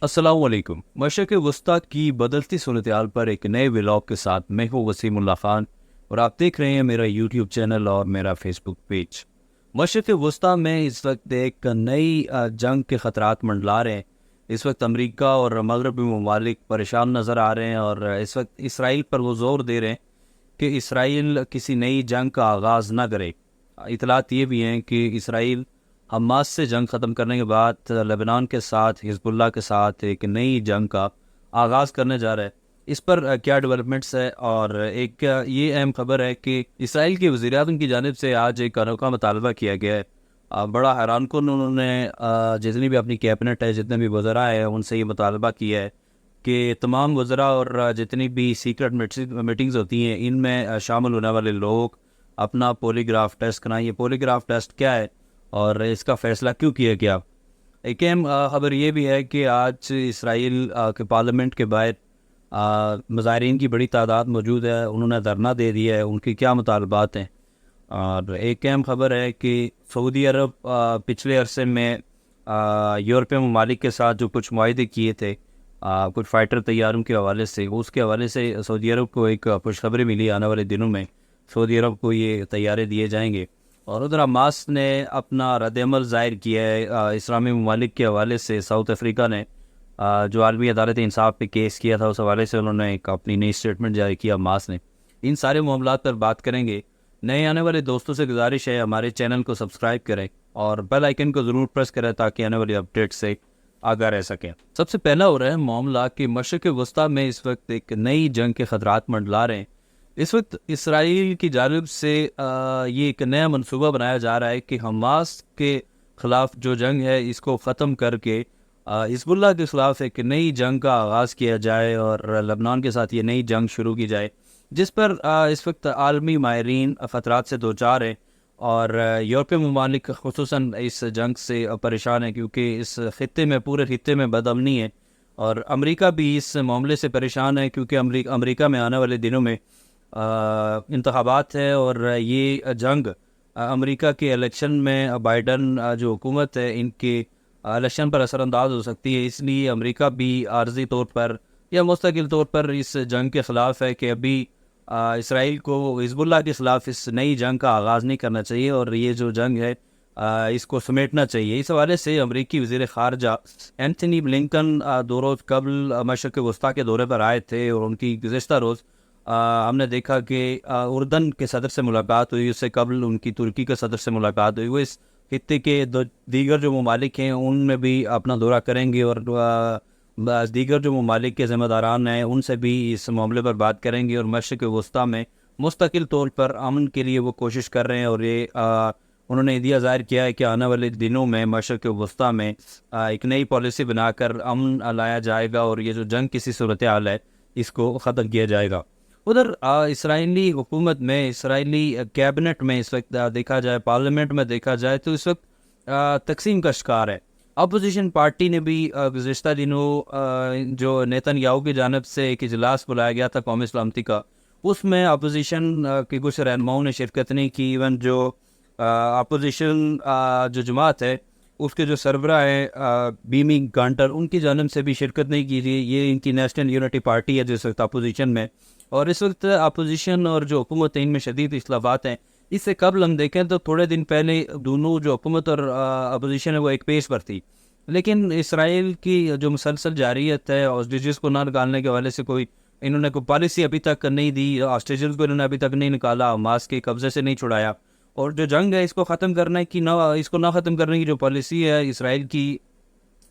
अस्सलाम वालेकुम। मशरक़ वस्ती की बदलती सूरत-ए-हाल पर एक नए व्लॉग के साथ मैं हूँ वसीमुल्लाह खान और आप देख रहे हैं मेरा यूट्यूब चैनल और मेरा फेसबुक पेज। मशरक़ वस्ती में इस वक्त एक नई जंग के ख़तरात मंडला रहे हैं। इस वक्त अमेरिका और मगरबी ममालिक परेशान नज़र आ रहे हैं और इस वक्त इसराइल पर वो ज़ोर दे रहे हैं कि इसराइल किसी नई जंग का आगाज़ ना करे। इतलात ये भी हैं कि इसराइल हमास से जंग ख़त्म करने के बाद लेबनान के साथ हिजबुल्लाह के साथ एक नई जंग का आगाज़ करने जा रहा है। इस पर क्या डेवलपमेंट्स है और एक ये अहम खबर है कि इसराइल के वज़ीर-ए-आज़म की जानिब से आज एक अनोखा मुतालबा किया गया है। बड़ा हैरानकुन उन्होंने जितनी भी अपनी कैबिनेट है, जितने भी वज़रा हैं, उनसे ये मुतालबा किया है कि तमाम वज़रा और जितनी भी सीक्रेट मीटिंग्स होती हैं, इनमें शामिल होने वाले लोग अपना पॉलीग्राफ टेस्ट कराएं। ये पॉलीग्राफ टेस्ट क्या है और इसका फ़ैसला क्यों किया गया? एक अहम खबर ये भी है कि आज इसराइल के पार्लियामेंट के बाहर मुज़ाहिरीन की बड़ी तादाद मौजूद है। उन्होंने धरना दे दिया है, उनके क्या मुतालबात हैं। और एक अहम खबर है कि सऊदी अरब पिछले अरसे में यूरोपीय ममालिक के साथ जो कुछ मुआहदे किए थे कुछ फ़ाइटर तैयारों के हवाले से, उसके हवाले से सऊदी अरब को एक खुशखबरी मिली। आने वाले दिनों में सऊदी अरब को ये तैयारे दिए जाएंगे। और उधर हमास ने अपना रद्द-ए-अमल ज़ाहिर किया है इस्लामी ममालिक के हवाले से। साउथ अफ्रीका ने जो आलमी अदालत इंसाफ पे केस किया था, उस हवाले से उन्होंने एक अपनी नई स्टेटमेंट जारी किया हमास ने। इन सारे मामलात पर बात करेंगे। नए आने वाले दोस्तों से गुजारिश है हमारे चैनल को सब्सक्राइब करें और बेल आइकन को ज़रूर प्रेस करें ताकि आने वाली अपडेट से आगाह रह सकें। सबसे पहला हो रहा है मामला कि मशरक़ वस्ती में इस वक्त एक नई जंग के ख़तरात मंडला रहे हैं। इस वक्त इसराइल की जानिब से ये एक नया मंसूबा बनाया जा रहा है कि हमास के ख़िलाफ़ जो जंग है इसको ख़त्म करके हिजबुल्लाह के ख़िलाफ़ एक नई जंग का आगाज़ किया जाए और लेबनान के साथ ये नई जंग शुरू की जाए, जिस पर इस वक्त आलमी माहिरीन ख़तरात से दो चार हैं। और यूरोपीय ममालिक ख़ुसूसन इस जंग से परेशान है क्योंकि इस ख़ित्ते में, पूरे ख़ित्ते में बदअमनी है। और अमेरिका भी इस मामले से परेशान है क्योंकि अमेरिका में आने वाले दिनों में इंतख़ाबात है और ये जंग अमेरिका के इलेक्शन में बाइडन जो हुकूमत है, इनके इलेक्शन पर असरअंदाज हो सकती है। इसलिए अमेरिका भी आर्जी तौर पर या मुस्तकिल तौर पर इस जंग के ख़िलाफ़ है कि अभी इसराइल को हिजबुल्लाह के ख़िलाफ़ इस नई जंग का आगाज़ नहीं करना चाहिए और ये जो जंग है इसको समेटना चाहिए। इस हवाले से अमरीकी वज़ीर ख़ारजा एंथनी ब्लिंकन दो रोज़ कबल मशरक़ वस्ती के दौरे पर आए थे और उनकी गुज़िश्ता रोज़ हमने देखा कि उर्दन के सदर से मुलाकात हुई। उससे कबल उनकी तुर्की के सदर से मुलाकात हुई। वो इस खित्ते के दीगर जो ममालिक हैं उनमें भी अपना दौरा करेंगे और दीगर जो ममालिक के ज़िम्मेदारान हैं उनसे भी इस मामले पर बात करेंगे। और मशरक़ वस्ती में मुस्तकिल तौर पर अमन के लिए वो कोशिश कर रहे हैं और ये उन्होंने इदिया ज़ाहिर किया है कि आने वाले दिनों में मशरक़ वस्ती में एक नई पॉलिसी बनाकर अमन लाया जाएगा और ये जो जंग किसी सूरत हाल है इसको ख़त्म किया जाएगा। उधर इसराइली हुकूमत में, इसराइली कैबिनेट में इस वक्त देखा जाए, पार्लियामेंट में देखा जाए तो इस वक्त तकसीम का शिकार है। अपोजिशन पार्टी ने भी गुज़िश्ता दिनों जो नेतन्याहू की जानिब से एक इजलास बुलाया गया था कौमी सलामती का, उसमें अपोजिशन के कुछ रहनुमाओं ने शिरकत नहीं की। इवन जो अपोजिशन जो जमात है उसके जो सरबरा हैं बीमी गांटर, उनकी जानिब से भी शिरकत नहीं की थी। ये इनकी नेशनल यूनिटी पार्टी है जिस वक्त अपोजिशन में, और इस वक्त अपोजिशन और जो हुकूमत है इनमें शदीद इख्तलाफात हैं। इससे कबल हम देखें तो थोड़े दिन पहले दोनों जो हुकूमत और अपोजिशन है वो एक पेज पर थी, लेकिन इसराइल की जो मुसलसल जारियत है हॉस्टेजेस को ना निकालने के हवाले से इन्होंने कोई पॉलिसी अभी तक नहीं दी। हॉस्टेजेस को इन्होंने अभी तक नहीं निकाला, हमास के कब्जे से नहीं छुड़ाया। और जो जंग है इसको ख़त्म करने की इसको ना ख़त्म करने की जो पॉलिसी है इसराइल की,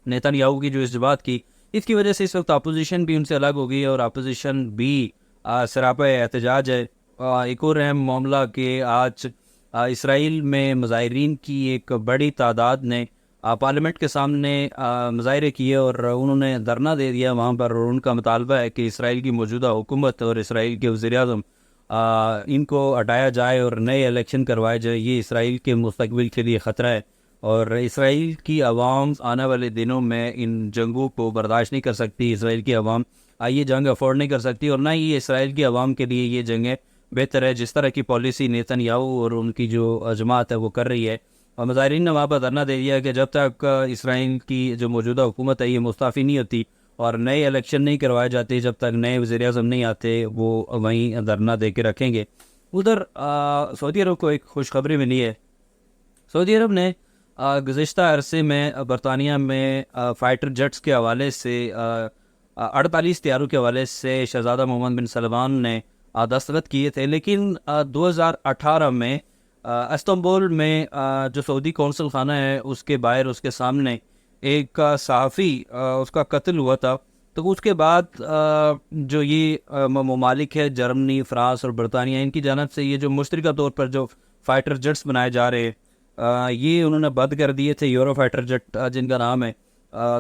नेतन्याहू की जो इस बात की, इसकी वजह से इस वक्त अपोजिशन भी उनसे अलग हो गई है और अपोजिशन भी सरापा एहतजाज है। एक और अहम मामला कि आज इसराइल में मुज़ाहिरीन की एक बड़ी तादाद ने पार्लियामेंट के सामने मुज़ाहरे किए और उन्होंने धरना दे दिया वहाँ पर। और उनका मुतालबा है कि इसराइल की मौजूदा हुकूमत और इसराइल के वज़ीर-ए-आज़म इनको हटाया जाए और नए इलेक्शन करवाए जाए। ये इसराइल के मुस्तक़बिल के लिए ख़तरा है और इसराइल की आवाम आने वाले दिनों में इन जंगों को बर्दाश्त नहीं कर सकती। इसराइल की आवाम ये जंग अफोर्ड नहीं कर सकती और ना ही इसराइल की आवाम के लिए ये जंगें बेहतर है। जिस तरह की पॉलिसी नेतन्याहू और उनकी जो जमात है वो कर रही है, اور مظاہرین نے وہاں پر دھرنا دے دیا کہ جب تک اسرائیل کی جو موجودہ حکومت ہے یہ مستعفی نہیں ہوتی اور نئے الیکشن نہیں کروائے جاتے، جب تک نئے وزیر اعظم نہیں آتے، وہ وہیں دھرنا دے کے رکھیں گے۔ ادھر سعودی عرب کو ایک خوشخبری ملی ہے۔ سعودی عرب نے گزشتہ عرصے میں برطانیہ میں فائٹر جیٹس کے حوالے سے 48 طیاروں کے حوالے سے شہزادہ محمد بن سلمان نے دستخط کیے تھے، لیکن 2018 میں استنبول میں جو سعودی قونصل خانہ ہے اس کے باہر اس کے سامنے ایک صحافی اس کا قتل ہوا تھا۔ تو اس کے بعد جو یہ ممالک ہے جرمنی، فرانس اور برطانیہ، ان کی جانب سے یہ جو مشترکہ طور پر جو فائٹر جیٹس بنائے جا رہے ہیں یہ انہوں نے بند کر دیے تھے، یورو فائٹر جیٹ جن کا نام ہے۔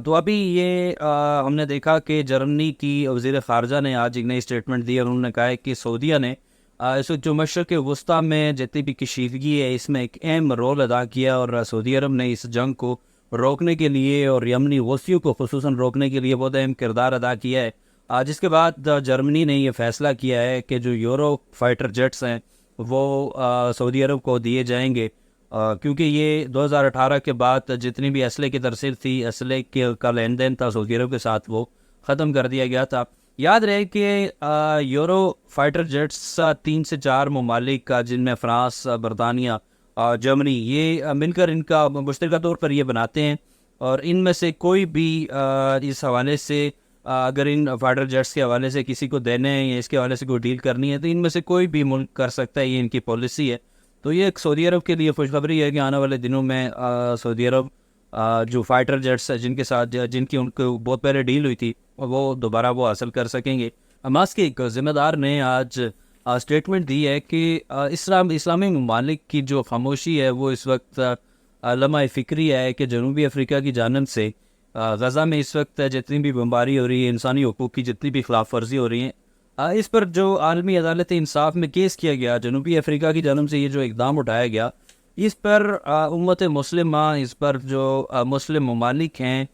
تو ابھی یہ ہم نے دیکھا کہ جرمنی کی وزیر خارجہ نے آج ایک نئی اسٹیٹمنٹ دی اور انہوں نے کہا ہے کہ سعودیہ نے اس وقت جو مشرق وسطیٰ میں جتنی بھی کشیدگی ہے اس میں ایک اہم رول ادا کیا، اور سعودی عرب نے اس جنگ کو روکنے کے لیے اور یمنی حوثیوں کو خصوصاً روکنے کے لیے بہت اہم کردار ادا کیا ہے۔ جس کے بعد جرمنی نے یہ فیصلہ کیا ہے کہ جو یورو فائٹر جیٹس ہیں وہ سعودی عرب کو دیے جائیں گے، کیونکہ یہ 2018 کے بعد جتنی بھی اسلحے کی ترسیل تھی، اسلحے کا لین دین تھا سعودی عرب کے ساتھ، وہ ختم کر دیا گیا تھا۔ یاد رہے کہ یورو فائٹر جیٹس 3 سے 4 ممالک جن میں فرانس، برطانیہ، جرمنی، یہ مل کر ان کا مشترکہ طور پر یہ بناتے ہیں، اور ان میں سے کوئی بھی اس حوالے سے اگر ان فائٹر جیٹس کے حوالے سے کسی کو دینے ہیں یا اس کے حوالے سے کوئی ڈیل کرنی ہے تو ان میں سے کوئی بھی ملک کر سکتا ہے، یہ ان کی پالیسی ہے۔ تو یہ ایک سعودی عرب کے لیے خوشخبری ہے کہ آنے والے دنوں میں سعودی عرب جو فائٹر جیٹس جن کے ساتھ جن کی ان کو بہت پہلے ڈیل ہوئی تھی وہ دوبارہ وہ حاصل کر سکیں گے۔ حماس کے ایک ذمہ دار نے آج اسٹیٹمنٹ دی ہے کہ اسلامی ممالک کی جو خاموشی ہے وہ اس وقت لمحہ فکری ہے کہ جنوبی افریقہ کی جانب سے غزہ میں اس وقت جتنی بھی بمباری ہو رہی ہے، انسانی حقوق کی جتنی بھی خلاف ورزی ہو رہی ہیں، اس پر جو عالمی عدالت انصاف میں کیس کیا گیا جنوبی افریقہ کی جانب سے، یہ جو اقدام اٹھایا گیا اس پر امت مسلمہ، اس پر جو مسلم ممالک ہیں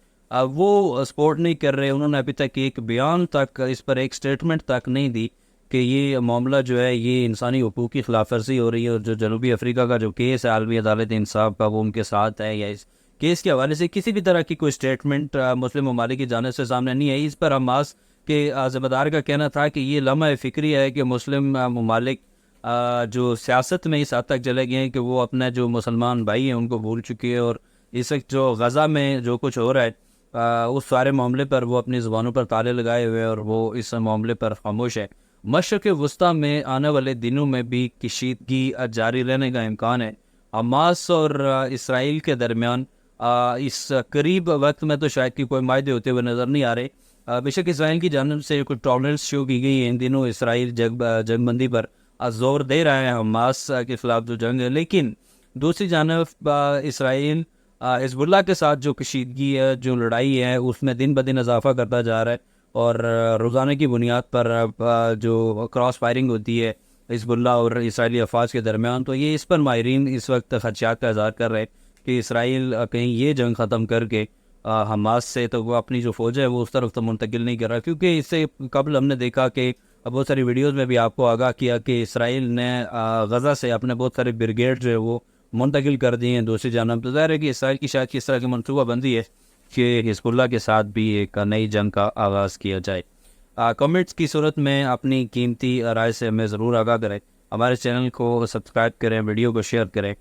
وہ سپورٹ نہیں کر رہے۔ انہوں نے ابھی تک ایک بیان تک، اس پر ایک سٹیٹمنٹ تک نہیں دی کہ یہ معاملہ جو ہے یہ انسانی حقوق کی خلاف ورزی ہو رہی ہے، اور جو جنوبی افریقہ کا جو کیس ہے عالمی عدالت انصاف کا وہ ان کے ساتھ ہے، یا اس کیس کے حوالے سے کسی بھی طرح کی کوئی سٹیٹمنٹ مسلم ممالک کی جانب سے سامنے نہیں ہے۔ اس پر حماس کے ذمہ دار کا کہنا تھا کہ یہ لمحہ فکری ہے کہ مسلم ممالک جو سیاست میں اس حد تک چلے گئے ہیں کہ وہ اپنے جو مسلمان بھائی ہیں ان کو بھول چکے ہیں، اور اس وقت جو غزہ میں جو کچھ ہو رہا ہے اس سارے معاملے پر وہ اپنی زبانوں پر تالے لگائے ہوئے اور وہ اس معاملے پر خاموش ہے۔ مشرق وسطیٰ میں آنے والے دنوں میں بھی کشیدگی جاری رہنے کا امکان ہے۔ حماس اور اسرائیل کے درمیان اس قریب وقت میں تو شاید کہ کوئی معاہدے ہوتے ہوئے نظر نہیں آ رہے۔ بے شک اسرائیل کی جانب سے کچھ ٹالرنس شو کی گئی ہے، ان دنوں اسرائیل جنگ بندی پر زور دے رہا ہے حماس کے خلاف جو جنگ ہے، لیکن دوسری جانب اسرائیل حزب اللہ کے ساتھ جو کشیدگی ہے، جو لڑائی ہے، اس میں دن بدن اضافہ کرتا جا رہا ہے، اور روزانہ کی بنیاد پر جو کراس فائرنگ ہوتی ہے حزب اللہ اور اسرائیلی افواج کے درمیان، تو یہ اس پر ماہرین اس وقت خدشات کا اظہار کر رہے ہیں کہ اسرائیل کہیں یہ جنگ ختم کر کے حماس سے تو وہ اپنی جو فوج ہے وہ اس طرف تو منتقل نہیں کر رہا، کیونکہ اس سے قبل ہم نے دیکھا کہ بہت ساری ویڈیوز میں بھی آپ کو آگاہ کیا کہ اسرائیل نے غزہ سے اپنے بہت سارے بریگیڈ جو ہے وہ منتقل کر دیے ہیں دوسری جانب۔ تو ظاہر ہے کہ اسرائیل کی شاید کس طرح کی منصوبہ بندی ہے کہ حزب اللہ کے ساتھ بھی ایک نئی جنگ کا آغاز کیا جائے۔ کمنٹس کی صورت میں اپنی قیمتی رائے سے ہمیں ضرور آگاہ کریں، ہمارے چینل کو سبسکرائب کریں، ویڈیو کو شیئر کریں،